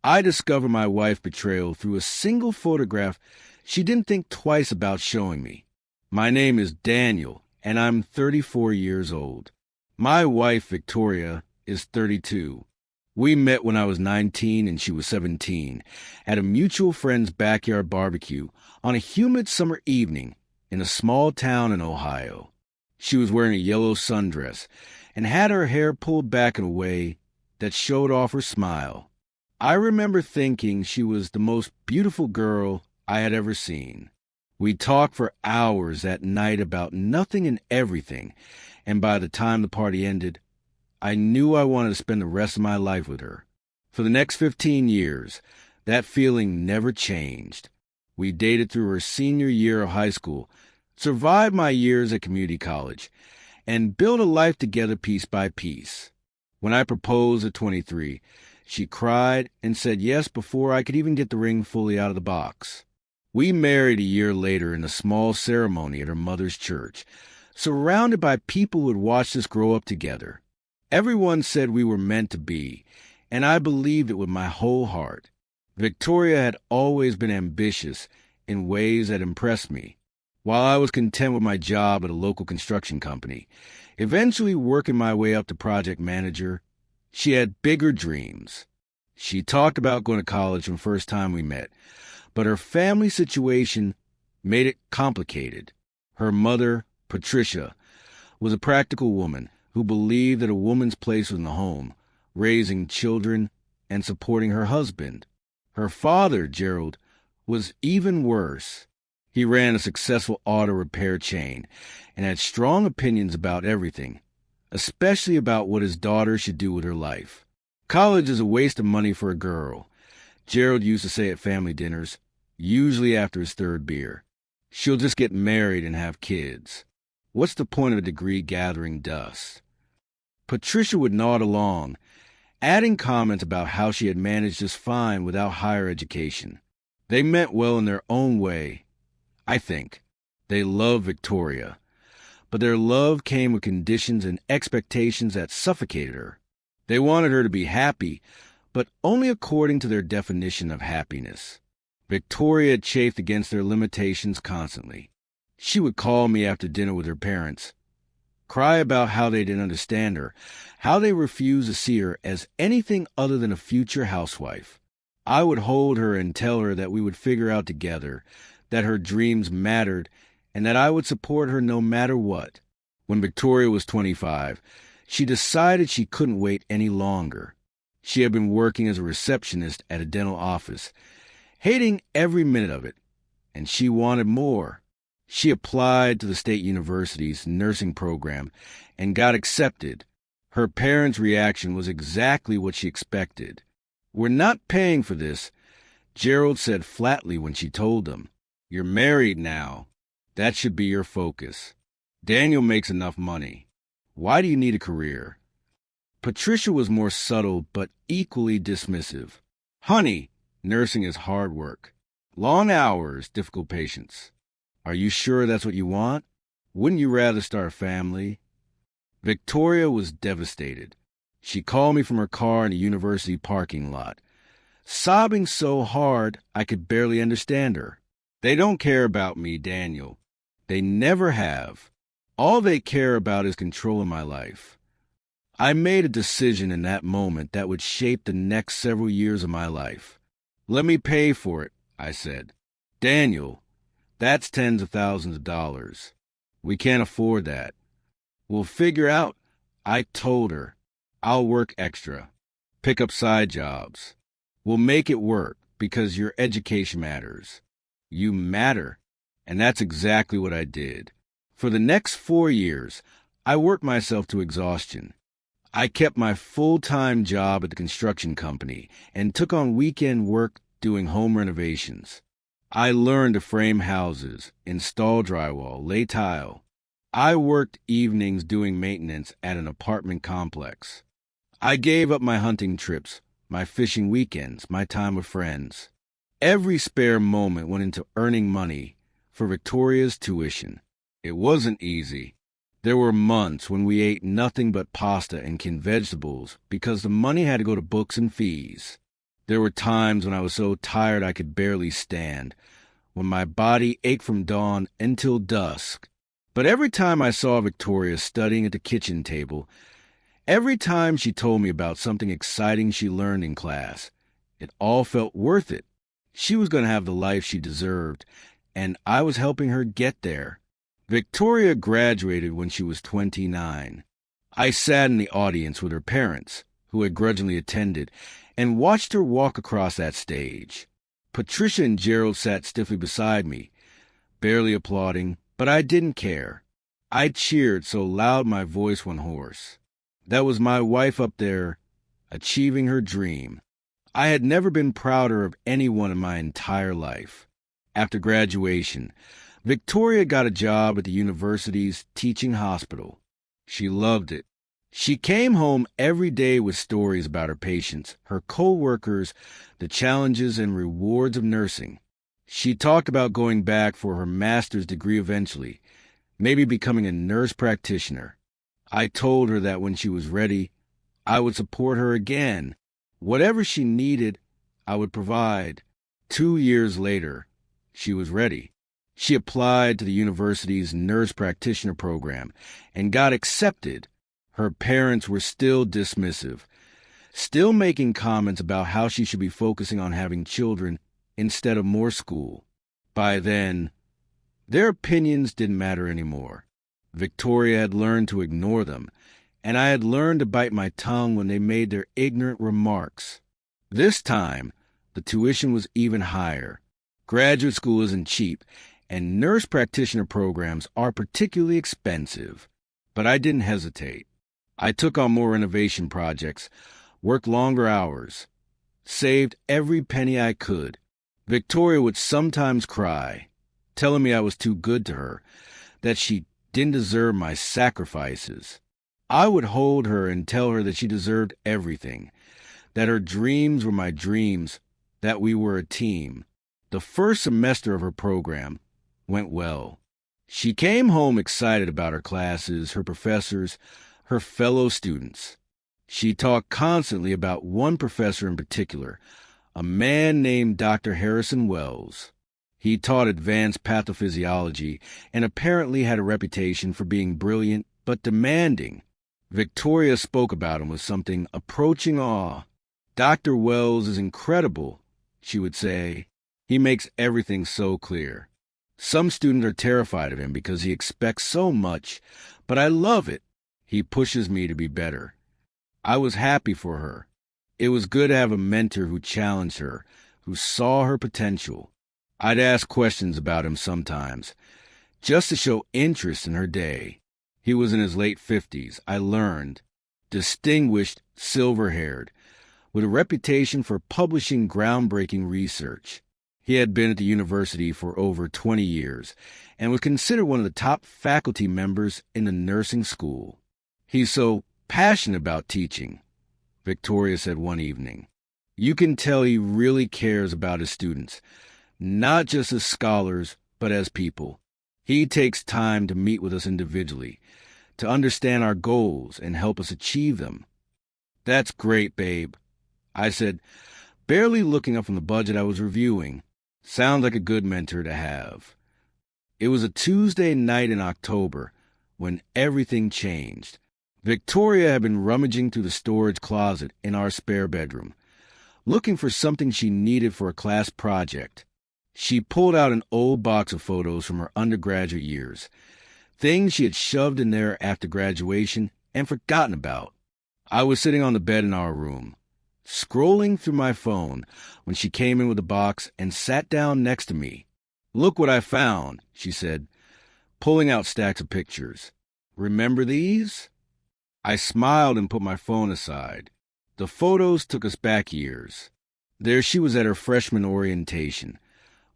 I discovered my wife's betrayal through a single photograph she didn't think twice about showing me. My name is Daniel, and I'm 34 years old. My wife, Victoria, is 32. We met when I was 19 and she was 17 at a mutual friend's backyard barbecue on a humid summer evening in a small town in Ohio. She was wearing a yellow sundress and had her hair pulled back in a way that showed off her smile. I remember thinking she was the most beautiful girl I had ever seen. We talked for hours that night about nothing and everything, and by the time the party ended, I knew I wanted to spend the rest of my life with her. For the next 15 years, that feeling never changed. We dated through her senior year of high school, survived my years at community college, and built a life together piece by piece. When I proposed at 23, she cried and said yes before I could even get the ring fully out of the box. We married a year later in a small ceremony at her mother's church, surrounded by people who had watched us grow up together. Everyone said we were meant to be, and I believed it with my whole heart. Victoria had always been ambitious in ways that impressed me. While I was content with my job at a local construction company, eventually working my way up to project manager, she had bigger dreams. She talked about going to college from the first time we met, but her family situation made it complicated. Her mother, Patricia, was a practical woman who believed that a woman's place was in the home, raising children and supporting her husband. Her father, Gerald, was even worse. He ran a successful auto repair chain and had strong opinions about everything, especially about what his daughter should do with her life. College is a waste of money for a girl, Gerald used to say at family dinners, usually after his third beer. She'll just get married and have kids. What's the point of a degree gathering dust? Patricia would nod along, adding comments about how she had managed just fine without higher education. They meant well in their own way, I think. They loved Victoria, but their love came with conditions and expectations that suffocated her. They wanted her to be happy, but only according to their definition of happiness. Victoria chafed against their limitations constantly. She would call me after dinner with her parents, cry about how they didn't understand her, how they refused to see her as anything other than a future housewife. I would hold her and tell her that we would figure out together, that her dreams mattered, and that I would support her no matter what. When Victoria was 25, she decided she couldn't wait any longer. She had been working as a receptionist at a dental office, hating every minute of it, and she wanted more. She applied to the state university's nursing program and got accepted. Her parents' reaction was exactly what she expected. "We're not paying for this," Gerald said flatly when she told him. "You're married now. That should be your focus. Daniel makes enough money. Why do you need a career?" Patricia was more subtle but equally dismissive. "Honey, nursing is hard work. Long hours, difficult patients. Are you sure that's what you want? Wouldn't you rather start a family?" Victoria was devastated. She called me from her car in a university parking lot, sobbing so hard I could barely understand her. "They don't care about me, Daniel. They never have. All they care about is controlling my life." I made a decision in that moment that would shape the next several years of my life. "Let me pay for it," I said. "Daniel, that's tens of thousands of dollars. We can't afford that." "We'll figure out," I told her. "I'll work extra, pick up side jobs. We'll make it work because your education matters. You matter." And that's exactly what I did. For the next 4 years, I worked myself to exhaustion. I kept my full-time job at the construction company and took on weekend work doing home renovations. I learned to frame houses, install drywall, lay tile. I worked evenings doing maintenance at an apartment complex. I gave up my hunting trips, my fishing weekends, my time with friends. Every spare moment went into earning money for Victoria's tuition. It wasn't easy. There were months when we ate nothing but pasta and canned vegetables because the money had to go to books and fees. There were times when I was so tired I could barely stand, when my body ached from dawn until dusk. But every time I saw Victoria studying at the kitchen table, every time she told me about something exciting she learned in class, it all felt worth it. She was going to have the life she deserved, and I was helping her get there. Victoria graduated when she was 29. I sat in the audience with her parents, who had grudgingly attended, and watched her walk across that stage. Patricia and Gerald sat stiffly beside me, barely applauding, but I didn't care. I cheered so loud my voice went hoarse. That was my wife up there, achieving her dream. I had never been prouder of anyone in my entire life. After graduation, Victoria got a job at the university's teaching hospital. She loved it. She came home every day with stories about her patients, her co-workers, the challenges and rewards of nursing. She talked about going back for her master's degree eventually, maybe becoming a nurse practitioner. I told her that when she was ready, I would support her again. Whatever she needed, I would provide. 2 years later, she was ready. She applied to the university's nurse practitioner program and got accepted. Her parents were still dismissive, still making comments about how she should be focusing on having children instead of more school. By then, their opinions didn't matter anymore. Victoria had learned to ignore them, and I had learned to bite my tongue when they made their ignorant remarks. This time, the tuition was even higher. Graduate school isn't cheap, and nurse practitioner programs are particularly expensive. But I didn't hesitate. I took on more renovation projects, worked longer hours, saved every penny I could. Victoria would sometimes cry, telling me I was too good to her, that she didn't deserve my sacrifices. I would hold her and tell her that she deserved everything, that her dreams were my dreams, that we were a team. The first semester of her program went well. She came home excited about her classes, her professors, her fellow students. She talked constantly about one professor in particular, a man named Dr. Harrison Wells. He taught advanced pathophysiology and apparently had a reputation for being brilliant but demanding. Victoria spoke about him with something approaching awe. Dr. Wells is incredible, she would say. He makes everything so clear. Some students are terrified of him because he expects so much, but I love it. He pushes me to be better. I was happy for her. It was good to have a mentor who challenged her, who saw her potential. I'd ask questions about him sometimes, just to show interest in her day. He was in his late 50s, I learned, distinguished, silver-haired, with a reputation for publishing groundbreaking research. He had been at the university for over 20 years and was considered one of the top faculty members in the nursing school. He's so passionate about teaching, Victoria said one evening. You can tell he really cares about his students, not just as scholars, but as people. He takes time to meet with us individually, to understand our goals and help us achieve them. That's great, babe, I said, barely looking up from the budget I was reviewing. Sounds like a good mentor to have. It was a Tuesday night in October when everything changed. Victoria had been rummaging through the storage closet in our spare bedroom, looking for something she needed for a class project. She pulled out an old box of photos from her undergraduate years, things she had shoved in there after graduation and forgotten about. I was sitting on the bed in our room, scrolling through my phone, when she came in with the box and sat down next to me. Look what I found, she said, pulling out stacks of pictures. Remember these? I smiled and put my phone aside. The photos took us back years. There she was at her freshman orientation,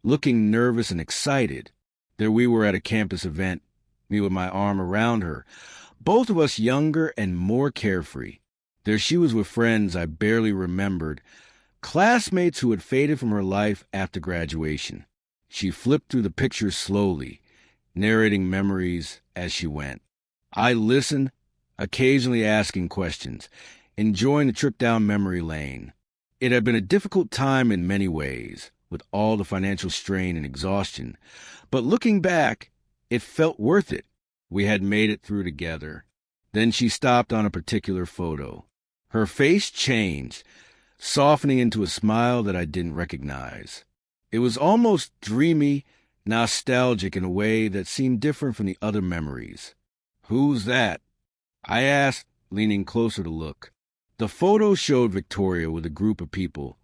looking nervous and excited. There we were at a campus event, me with my arm around her, both of us younger and more carefree. There she was with friends I barely remembered, classmates who had faded from her life after graduation. She flipped through the pictures slowly, narrating memories as she went. I listened, occasionally asking questions, enjoying the trip down memory lane. It had been a difficult time in many ways, with all the financial strain and exhaustion, but looking back, it felt worth it. We had made it through together. Then she stopped on a particular photo. Her face changed, softening into a smile that I didn't recognize. It was almost dreamy, nostalgic in a way that seemed different from the other memories. "Who's that?" I asked, leaning closer to look. The photo showed Victoria with a group of people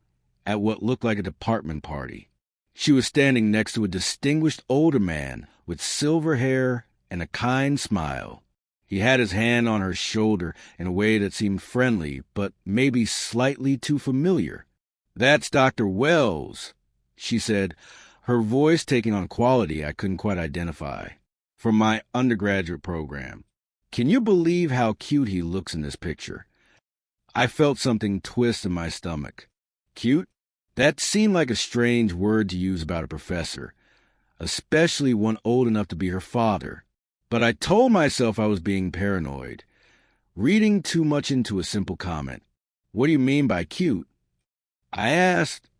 at what looked like a department party. She was standing next to a distinguished older man with silver hair and a kind smile. He had his hand on her shoulder in a way that seemed friendly, but maybe slightly too familiar. "That's Dr. Wells," she said, her voice taking on quality I couldn't quite identify. "From my undergraduate program. Can you believe how cute he looks in this picture?" I felt something twist in my stomach. Cute? That seemed like a strange word to use about a professor, especially one old enough to be her father. But I told myself I was being paranoid, reading too much into a simple comment. "What do you mean by cute?" I asked,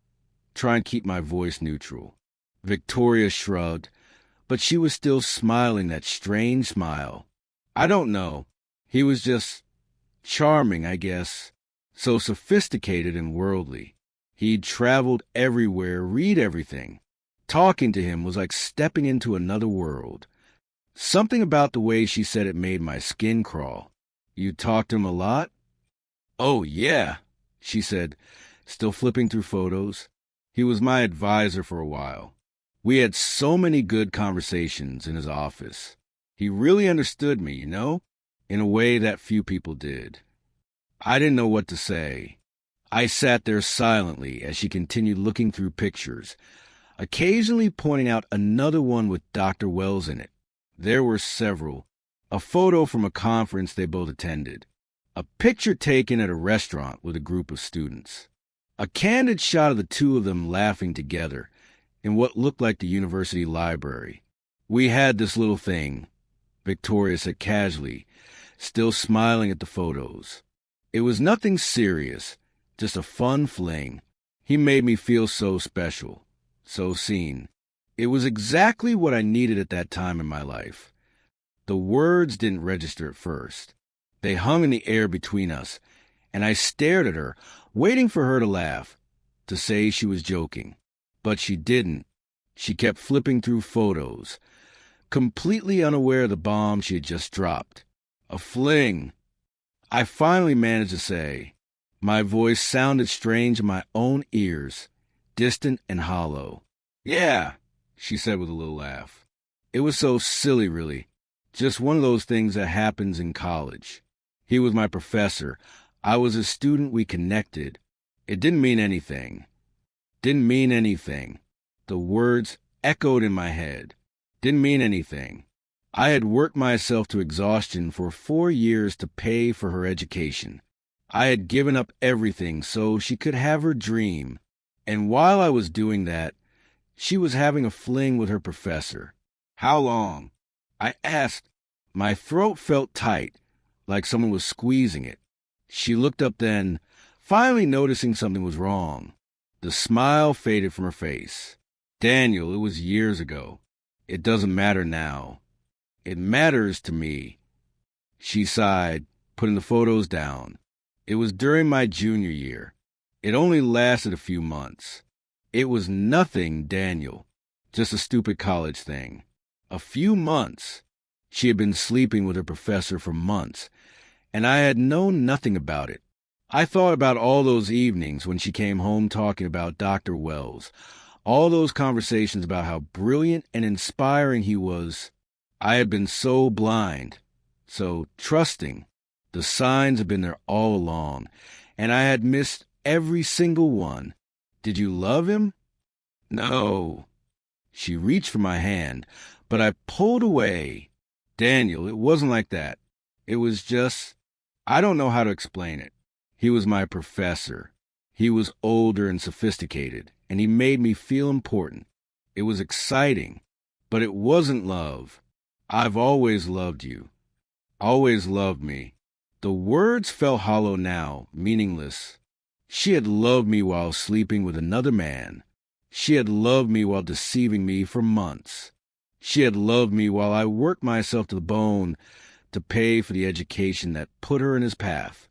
trying to keep my voice neutral. Victoria shrugged, but she was still smiling that strange smile. "I don't know. He was just charming, I guess. So sophisticated and worldly. He'd traveled everywhere, read everything. Talking to him was like stepping into another world." Something about the way she said it made my skin crawl. "You talked to him a lot?" "Oh, yeah," she said, still flipping through photos. "He was my advisor for a while. We had so many good conversations in his office. He really understood me, in a way that few people did." I didn't know what to say. I sat there silently as she continued looking through pictures, occasionally pointing out another one with Dr. Wells in it. There were several. A photo from a conference they both attended. A picture taken at a restaurant with a group of students. A candid shot of the two of them laughing together in what looked like the university library. "We had this little thing," Victoria said casually, still smiling at the photos. "It was nothing serious, just a fun fling. He made me feel so special, so seen. It was exactly what I needed at that time in my life." The words didn't register at first. They hung in the air between us, and I stared at her, waiting for her to laugh, to say she was joking. But she didn't. She kept flipping through photos, completely unaware of the bomb she had just dropped. "A fling." I finally managed to say. My voice sounded strange in my own ears, distant and hollow. "Yeah," she said with a little laugh. "It was so silly, really. Just one of those things that happens in college. He was my professor. I was a student. We connected. It didn't mean anything. Didn't mean anything." The words echoed in my head. Didn't mean anything. I had worked myself to exhaustion for 4 years to pay for her education. I had given up everything so she could have her dream. And while I was doing that, she was having a fling with her professor. "How long?" I asked. My throat felt tight, like someone was squeezing it. She looked up then, finally noticing something was wrong. The smile faded from her face. "Daniel, it was years ago. It doesn't matter now. It matters to me." She sighed, putting the photos down. "It was during my junior year. It only lasted a few months. It was nothing, Daniel. Just a stupid college thing. A few months." She had been sleeping with her professor for months, and I had known nothing about it. I thought about all those evenings when she came home talking about Dr. Wells, all those conversations about how brilliant and inspiring he was. I had been so blind, so trusting. The signs had been there all along, and I had missed every single one. "Did you love him?" "No." She reached for my hand, but I pulled away. "Daniel, it wasn't like that. It was just, I don't know how to explain it. He was my professor. He was older and sophisticated, and he made me feel important. It was exciting, but it wasn't love. I've always loved you. Always loved me." The words felt hollow now, meaningless. She had loved me while sleeping with another man. She had loved me while deceiving me for months. She had loved me while I worked myself to the bone to pay for the education that put her in his path.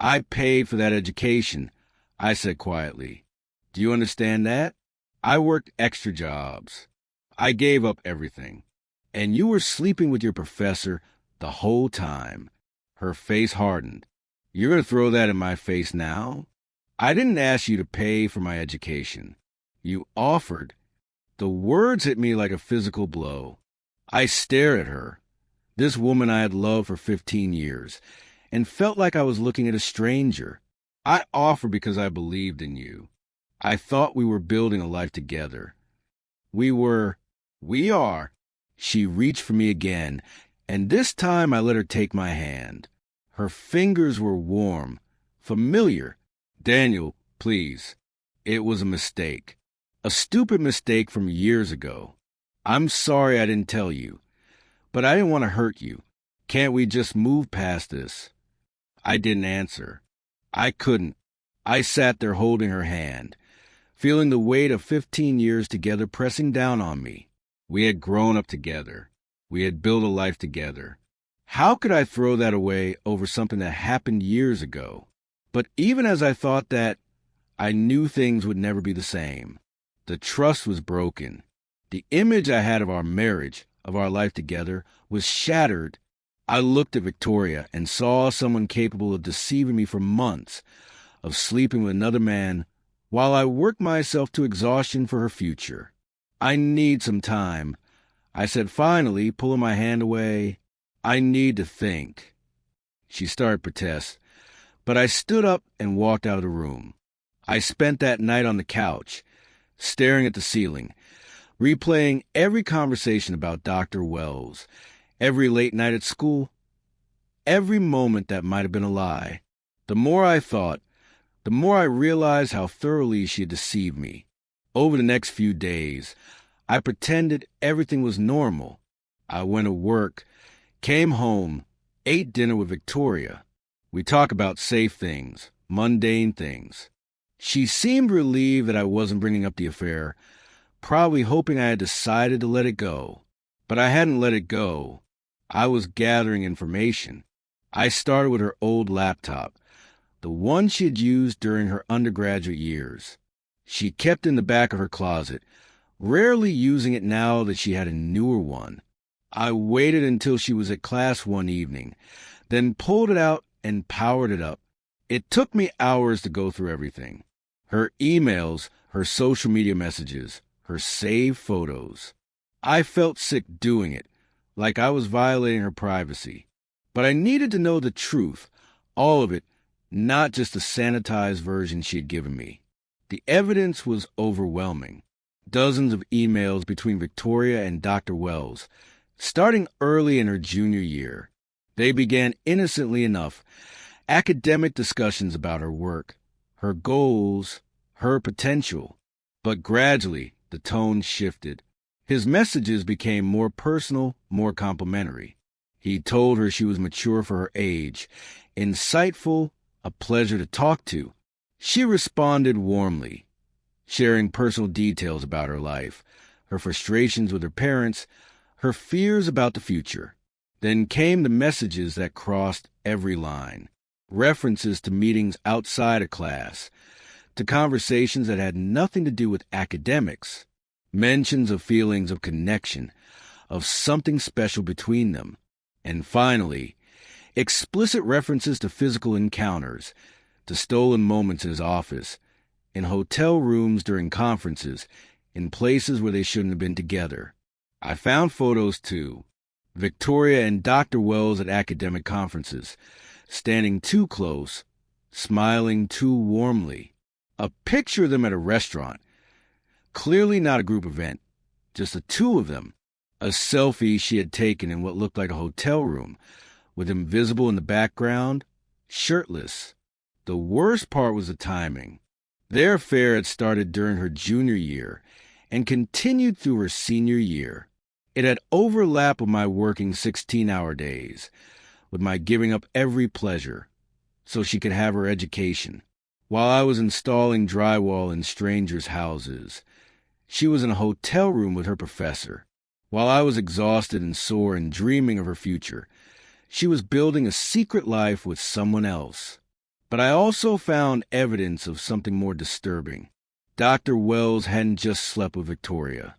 I paid for that education, I said quietly. Do you understand that? I worked extra jobs. I gave up everything. And you were sleeping with your professor the whole time. Her face hardened. You're going to throw that in my face now? I didn't ask you to pay for my education. You offered. The words hit me like a physical blow. I stared at her, this woman I had loved for 15 years, and felt like I was looking at a stranger. I offered because I believed in you. I thought we were building a life together. We are. She reached for me again, and this time I let her take my hand. Her fingers were warm, familiar. Daniel, please. It was a mistake. A stupid mistake from years ago. I'm sorry I didn't tell you, but I didn't want to hurt you. Can't we just move past this? I didn't answer. I couldn't. I sat there holding her hand, feeling the weight of 15 years together pressing down on me. We had grown up together. We had built a life together. How could I throw that away over something that happened years ago? But even as I thought that, I knew things would never be the same. The trust was broken. The image I had of our marriage, of our life together, was shattered. I looked at Victoria and saw someone capable of deceiving me for months, of sleeping with another man, while I worked myself to exhaustion for her future. I need some time, I said finally, pulling my hand away. I need to think. She started to protest, but I stood up and walked out of the room. I spent that night on the couch, staring at the ceiling, replaying every conversation about Dr. Wells, every late night at school, every moment that might have been a lie. The more I thought, the more I realized how thoroughly she had deceived me. Over the next few days, I pretended everything was normal. I went to work, came home, ate dinner with Victoria. We talked about safe things, mundane things. She seemed relieved that I wasn't bringing up the affair, probably hoping I had decided to let it go. But I hadn't let it go. I was gathering information. I started with her old laptop, the one she had used during her undergraduate years. She kept in the back of her closet, rarely using it now that she had a newer one. I waited until she was at class one evening, then pulled it out and powered it up. It took me hours to go through everything. Her emails, her social media messages, her saved photos. I felt sick doing it, like I was violating her privacy. But I needed to know the truth, all of it, not just the sanitized version she had given me. The evidence was overwhelming. Dozens of emails between Victoria and Dr. Wells, starting early in her junior year. They began innocently enough, academic discussions about her work, her goals, her potential. But gradually, the tone shifted. His messages became more personal, more complimentary. He told her she was mature for her age, insightful, a pleasure to talk to. She responded warmly, sharing personal details about her life, her frustrations with her parents, her fears about the future. Then came the messages that crossed every line, references to meetings outside of class, to conversations that had nothing to do with academics, mentions of feelings of connection, of something special between them, and finally, explicit references to physical encounters, to stolen moments in his office, in hotel rooms during conferences, in places where they shouldn't have been together. I found photos, too. Victoria and Dr. Wells at academic conferences, standing too close, smiling too warmly. A picture of them at a restaurant. Clearly not a group event, just the two of them. A selfie she had taken in what looked like a hotel room, with him visible in the background, shirtless. The worst part was the timing. Their affair had started during her junior year and continued through her senior year. It had overlapped with my working 16-hour days, with my giving up every pleasure, so she could have her education. while I was installing drywall in strangers' houses. She was in a hotel room with her professor. While I was exhausted and sore and dreaming of her future, she was building a secret life with someone else. But I also found evidence of something more disturbing. Dr. Wells hadn't just slept with Victoria.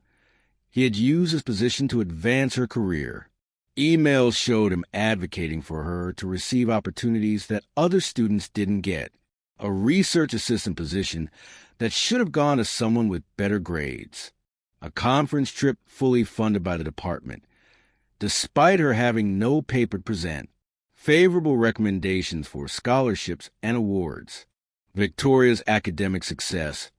He had used his position to advance her career. Emails showed him advocating for her to receive opportunities that other students didn't get. A research assistant position that should have gone to someone with better grades. A conference trip fully funded by the department, despite her having no paper to present. Favorable recommendations for scholarships and awards. Victoria's academic success,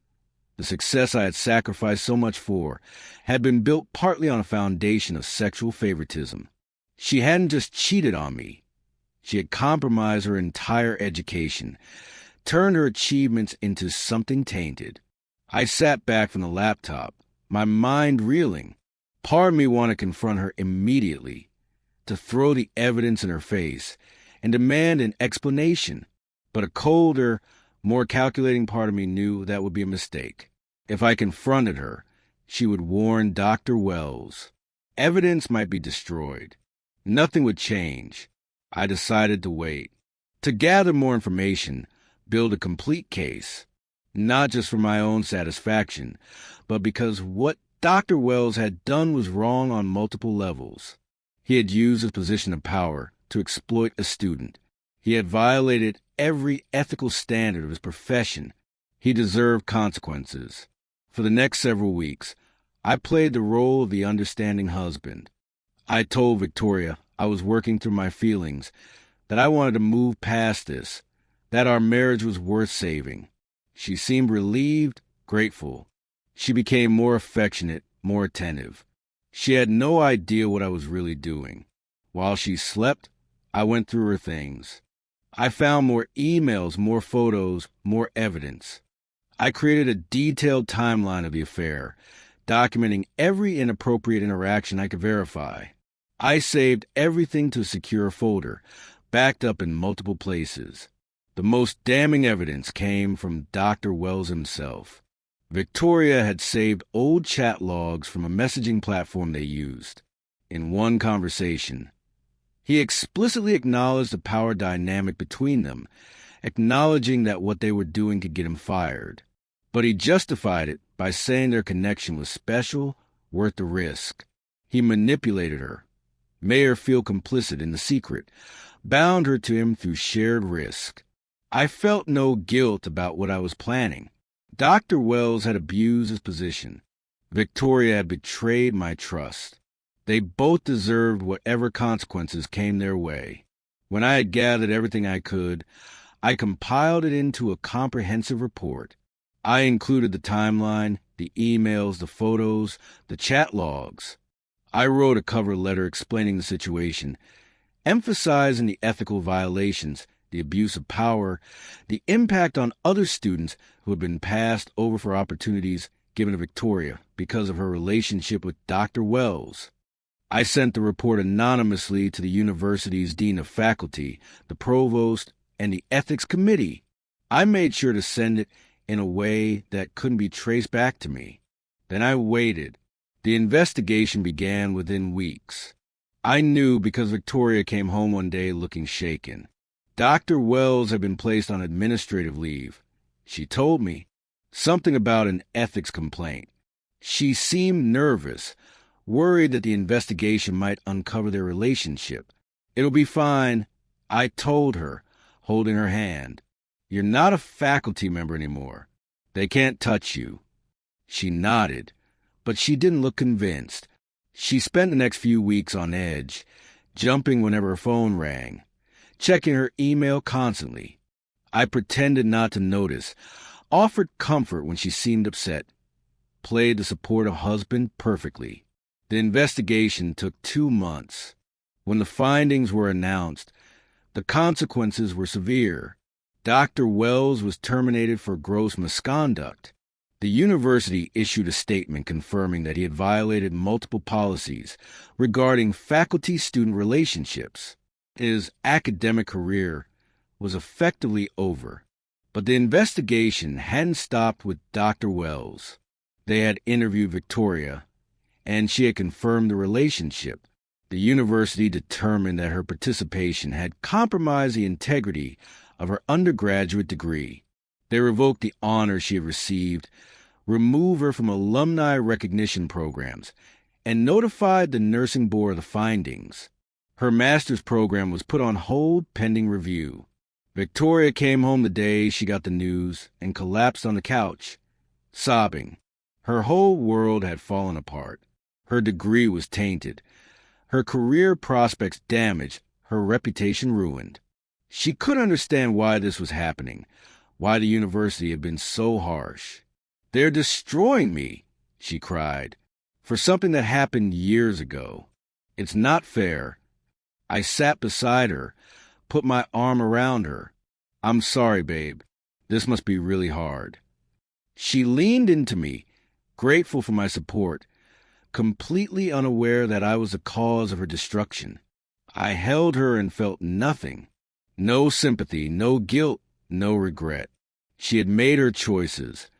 the success I had sacrificed so much for, had been built partly on a foundation of sexual favoritism. She hadn't just cheated on me. She had compromised her entire education, turned her achievements into something tainted. I sat back from the laptop, my mind reeling. Part of me wanted to confront her immediately, to throw the evidence in her face and demand an explanation. But a colder, more calculating part of me knew that would be a mistake. If I confronted her, she would warn Dr. Wells. Evidence might be destroyed. Nothing would change. I decided to wait. To gather more information, build a complete case. Not just for my own satisfaction, but because what Dr. Wells had done was wrong on multiple levels. He had used his position of power to exploit a student. He had violated every ethical standard of his profession. He deserved consequences. For the next several weeks, I played the role of the understanding husband. I told Victoria I was working through my feelings, that I wanted to move past this, that our marriage was worth saving. She seemed relieved, grateful. She became more affectionate, more attentive. She had no idea what I was really doing. While she slept, I went through her things. I found more emails, more photos, more evidence. I created a detailed timeline of the affair, documenting every inappropriate interaction I could verify. I saved everything to a secure folder, backed up in multiple places. The most damning evidence came from Dr. Wells himself. Victoria had saved old chat logs from a messaging platform they used. In one conversation, he explicitly acknowledged the power dynamic between them, acknowledging that what they were doing could get him fired. But he justified it by saying their connection was special, worth the risk. He manipulated her, made her feel complicit in the secret, bound her to him through shared risk. I felt no guilt about what I was planning. Dr. Wells had abused his position. Victoria had betrayed my trust. They both deserved whatever consequences came their way. When I had gathered everything I could, I compiled it into a comprehensive report. I included the timeline, the emails, the photos, the chat logs. I wrote a cover letter explaining the situation, emphasizing the ethical violations, the abuse of power, the impact on other students who had been passed over for opportunities given to Victoria because of her relationship with Dr. Wells. I sent the report anonymously to the university's dean of faculty, the provost, and the ethics committee. I made sure to send it in a way that couldn't be traced back to me. Then I waited. The investigation began within weeks. I knew because Victoria came home one day looking shaken. Dr. Wells had been placed on administrative leave. She told me something about an ethics complaint. She seemed nervous, worried that the investigation might uncover their relationship. "It'll be fine," I told her, holding her hand. "You're not a faculty member anymore. They can't touch you." She nodded, but she didn't look convinced. She spent the next few weeks on edge, jumping whenever her phone rang, checking her email constantly. I pretended not to notice, offered comfort when she seemed upset, played the supportive husband perfectly. The investigation took 2 months. When the findings were announced, the consequences were severe. Dr. Wells was terminated for gross misconduct. The university issued a statement confirming that he had violated multiple policies regarding faculty-student relationships. His academic career was effectively over, But the investigation hadn't stopped with Dr. Wells. They had interviewed Victoria, and she had confirmed the relationship. The university determined that her participation had compromised the integrity of her undergraduate degree. They revoked the honor she had received, removed her from alumni recognition programs, and notified the nursing board of the findings. Her master's program was put on hold pending review. Victoria came home the day she got the news and collapsed on the couch, sobbing. Her whole world had fallen apart. Her degree was tainted, her career prospects damaged, her reputation ruined. She couldn't understand why this was happening, why the university had been so harsh. "They're destroying me," she cried, "for something that happened years ago. It's not fair." I sat beside her, put my arm around her. "I'm sorry, babe. This must be really hard." She leaned into me, grateful for my support, completely unaware that I was the cause of her destruction. I held her and felt nothing. No sympathy, no guilt, no regret. She had made her choices,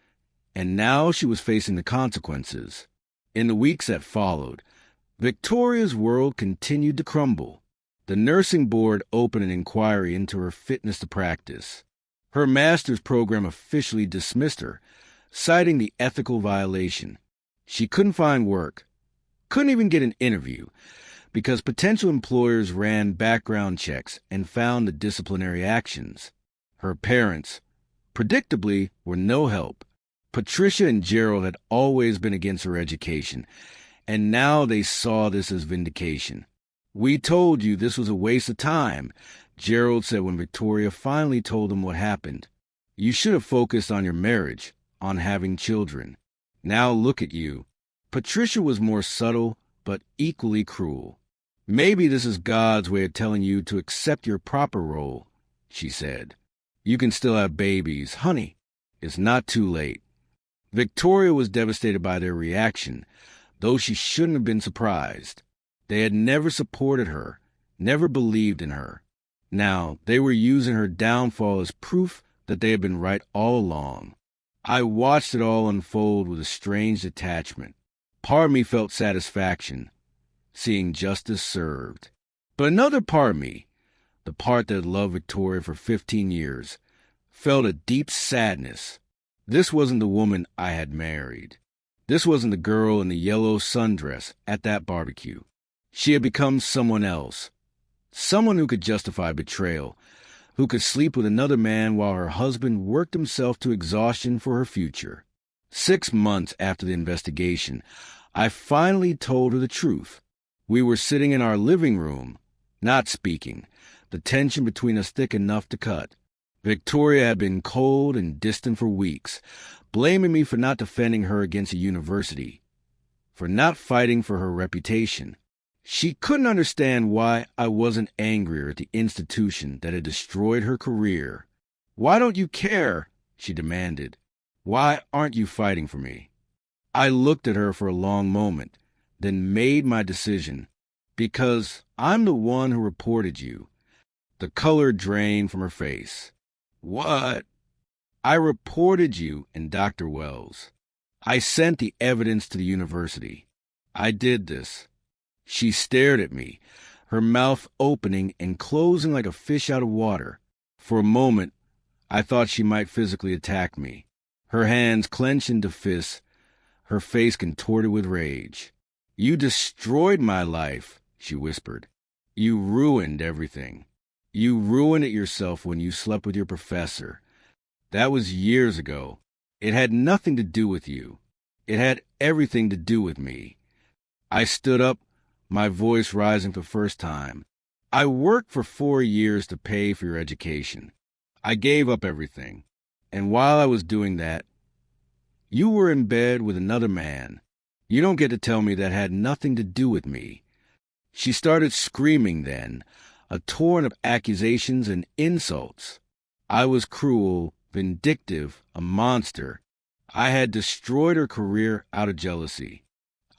and now she was facing the consequences. In the weeks that followed, Victoria's world continued to crumble. The nursing board opened an inquiry into her fitness to practice. Her master's program officially dismissed her, citing the ethical violation. She couldn't find work, couldn't even get an interview, because potential employers ran background checks and found the disciplinary actions. Her parents, predictably, were no help. Patricia and Gerald had always been against her education, and now they saw this as vindication. "We told you this was a waste of time," Gerald said when Victoria finally told him what happened. "You should have focused on your marriage, on having children. Now look at you." Patricia was more subtle, but equally cruel. "Maybe this is God's way of telling you to accept your proper role," she said. "You can still have babies. Honey, it's not too late." Victoria was devastated by their reaction, though she shouldn't have been surprised. They had never supported her, never believed in her. Now, they were using her downfall as proof that they had been right all along. I watched it all unfold with a strange detachment. Part of me felt satisfaction, seeing justice served. But another part of me, the part that had loved Victoria for 15 years, felt a deep sadness. This wasn't the woman I had married. This wasn't the girl in the yellow sundress at that barbecue. She had become someone else, someone who could justify betrayal, who could sleep with another man while her husband worked himself to exhaustion for her future. 6 months after the investigation, I finally told her the truth. We were sitting in our living room, not speaking, the tension between us thick enough to cut. Victoria had been cold and distant for weeks, blaming me for not defending her against the university, for not fighting for her reputation. She couldn't understand why I wasn't angrier at the institution that had destroyed her career. "Why don't you care?" she demanded. "Why aren't you fighting for me?" I looked at her for a long moment, then made my decision. "Because I'm the one who reported you." The color drained from her face. "What?" "I reported you and Dr. Wells. I sent the evidence to the university. I did this." She stared at me, her mouth opening and closing like a fish out of water. For a moment, I thought she might physically attack me. Her hands clenched into fists, her face contorted with rage. "You destroyed my life," she whispered. "You ruined everything. You ruined it yourself when you slept with your professor. That was years ago. It had nothing to do with you. It had everything to do with me." I stood up, my voice rising for the first time. "I worked for 4 years to pay for your education. I gave up everything. And while I was doing that, you were in bed with another man. You don't get to tell me that had nothing to do with me." She started screaming then, a torrent of accusations and insults. I was cruel, vindictive, a monster. I had destroyed her career out of jealousy.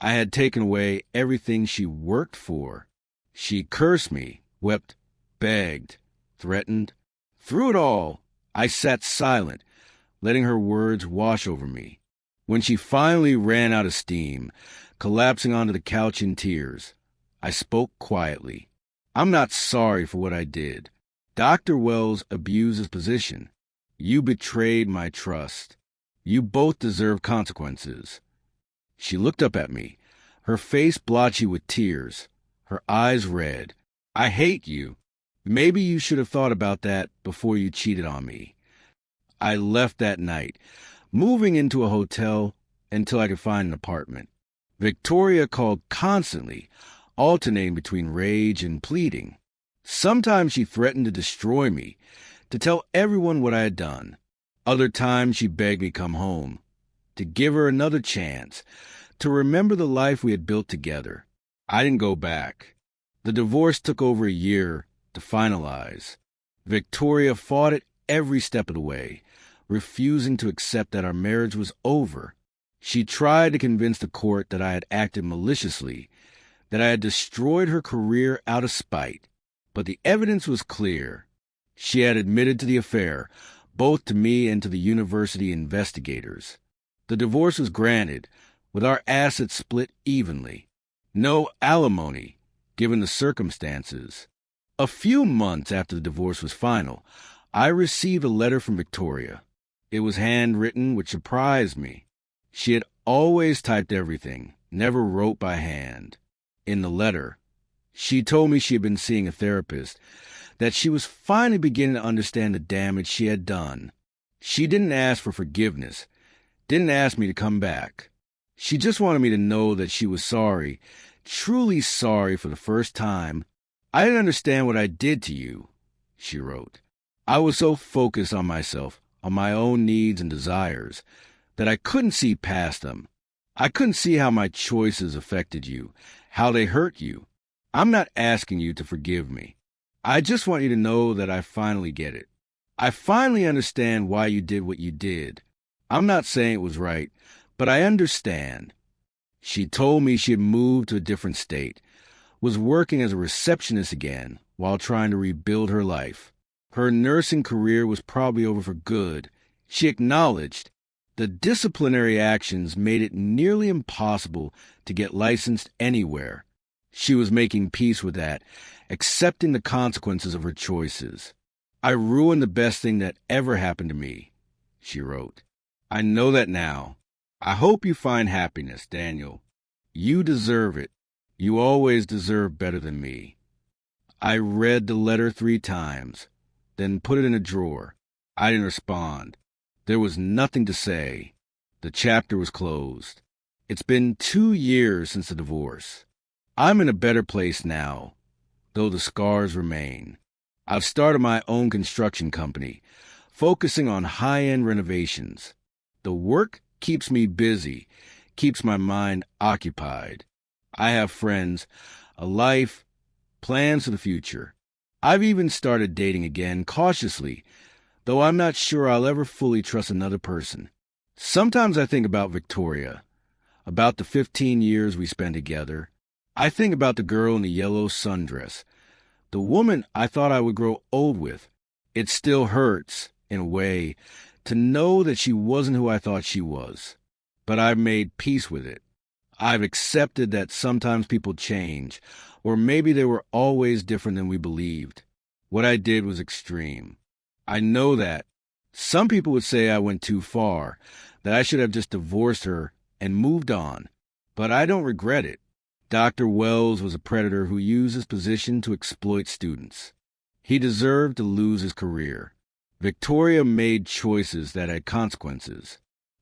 I had taken away everything she worked for. She cursed me, wept, begged, threatened. Through it all, I sat silent, letting her words wash over me. When she finally ran out of steam, collapsing onto the couch in tears, I spoke quietly. I'm not sorry for what I did. Dr. Wells abused his position. You betrayed my trust. You both deserve consequences. She looked up at me, her face blotchy with tears, her eyes red. I hate you. Maybe you should have thought about that before you cheated on me. I left that night, moving into a hotel until I could find an apartment. Victoria called constantly, alternating between rage and pleading. Sometimes she threatened to destroy me, to tell everyone what I had done. Other times she begged me to come home, to give her another chance, to remember the life we had built together. I didn't go back. The divorce took over a year to finalize. Victoria fought it every step of the way, refusing to accept that our marriage was over. She tried to convince the court that I had acted maliciously, that I had destroyed her career out of spite. But the evidence was clear. She had admitted to the affair, both to me and to the university investigators. The divorce was granted, with our assets split evenly. No alimony, given the circumstances. A few months after the divorce was final, I received a letter from Victoria. It was handwritten, which surprised me. She had always typed everything, never wrote by hand. In the letter, she told me she had been seeing a therapist, that she was finally beginning to understand the damage she had done. She didn't ask for forgiveness, didn't ask me to come back. She just wanted me to know that she was sorry, truly sorry for the first time. I didn't understand what I did to you, she wrote. I was so focused on myself, on my own needs and desires, that I couldn't see past them. I couldn't see how my choices affected you, how they hurt you. I'm not asking you to forgive me. I just want you to know that I finally get it. I finally understand why you did what you did. I'm not saying it was right, but I understand. She told me she had moved to a different state, was working as a receptionist again while trying to rebuild her life. Her nursing career was probably over for good. She acknowledged the disciplinary actions made it nearly impossible to get licensed anywhere. She was making peace with that, accepting the consequences of her choices. I ruined the best thing that ever happened to me, she wrote. I know that now. I hope you find happiness, Daniel. You deserve it. You always deserve better than me. I read the letter 3 times, then put it in a drawer. I didn't respond. There was nothing to say. The chapter was closed. It's been 2 years since the divorce. I'm in a better place now, though the scars remain. I've started my own construction company, focusing on high-end renovations. The work keeps me busy, keeps my mind occupied. I have friends, a life, plans for the future. I've even started dating again, cautiously, though I'm not sure I'll ever fully trust another person. Sometimes I think about Victoria, about the 15 years we spent together. I think about the girl in the yellow sundress, the woman I thought I would grow old with. It still hurts, in a way, to know that she wasn't who I thought she was. But I've made peace with it. I've accepted that sometimes people change, or maybe they were always different than we believed. What I did was extreme. I know that. Some people would say I went too far, that I should have just divorced her and moved on. But I don't regret it. Dr. Wells was a predator who used his position to exploit students. He deserved to lose his career. Victoria made choices that had consequences.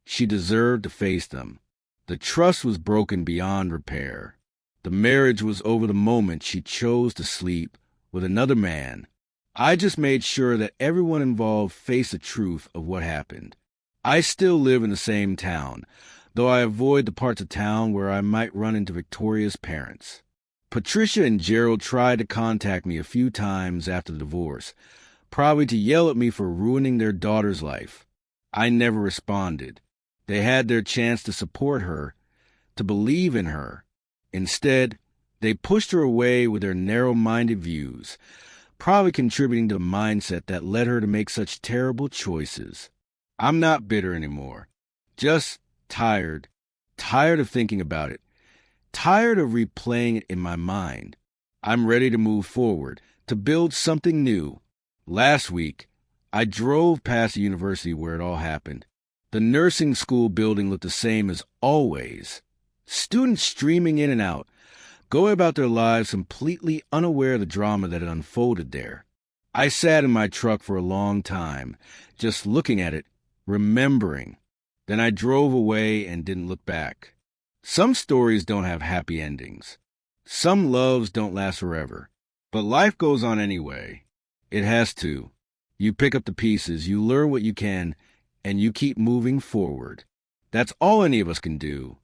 She deserved to face them. The trust was broken beyond repair. The marriage was over the moment she chose to sleep with another man. I just made sure that everyone involved faced the truth of what happened. I still live in the same town, though I avoid the parts of town where I might run into Victoria's parents. Patricia and Gerald tried to contact me a few times after the divorce, probably to yell at me for ruining their daughter's life. I never responded. They had their chance to support her, to believe in her. Instead, they pushed her away with their narrow-minded views, probably contributing to the mindset that led her to make such terrible choices. I'm not bitter anymore. Just tired. Tired of thinking about it. Tired of replaying it in my mind. I'm ready to move forward, to build something new. Last week, I drove past the university where it all happened. The nursing school building looked the same as always. Students streaming in and out, going about their lives completely unaware of the drama that had unfolded there. I sat in my truck for a long time, just looking at it, remembering. Then I drove away and didn't look back. Some stories don't have happy endings. Some loves don't last forever. But life goes on anyway. It has to. You pick up the pieces, you learn what you can, and you keep moving forward. That's all any of us can do.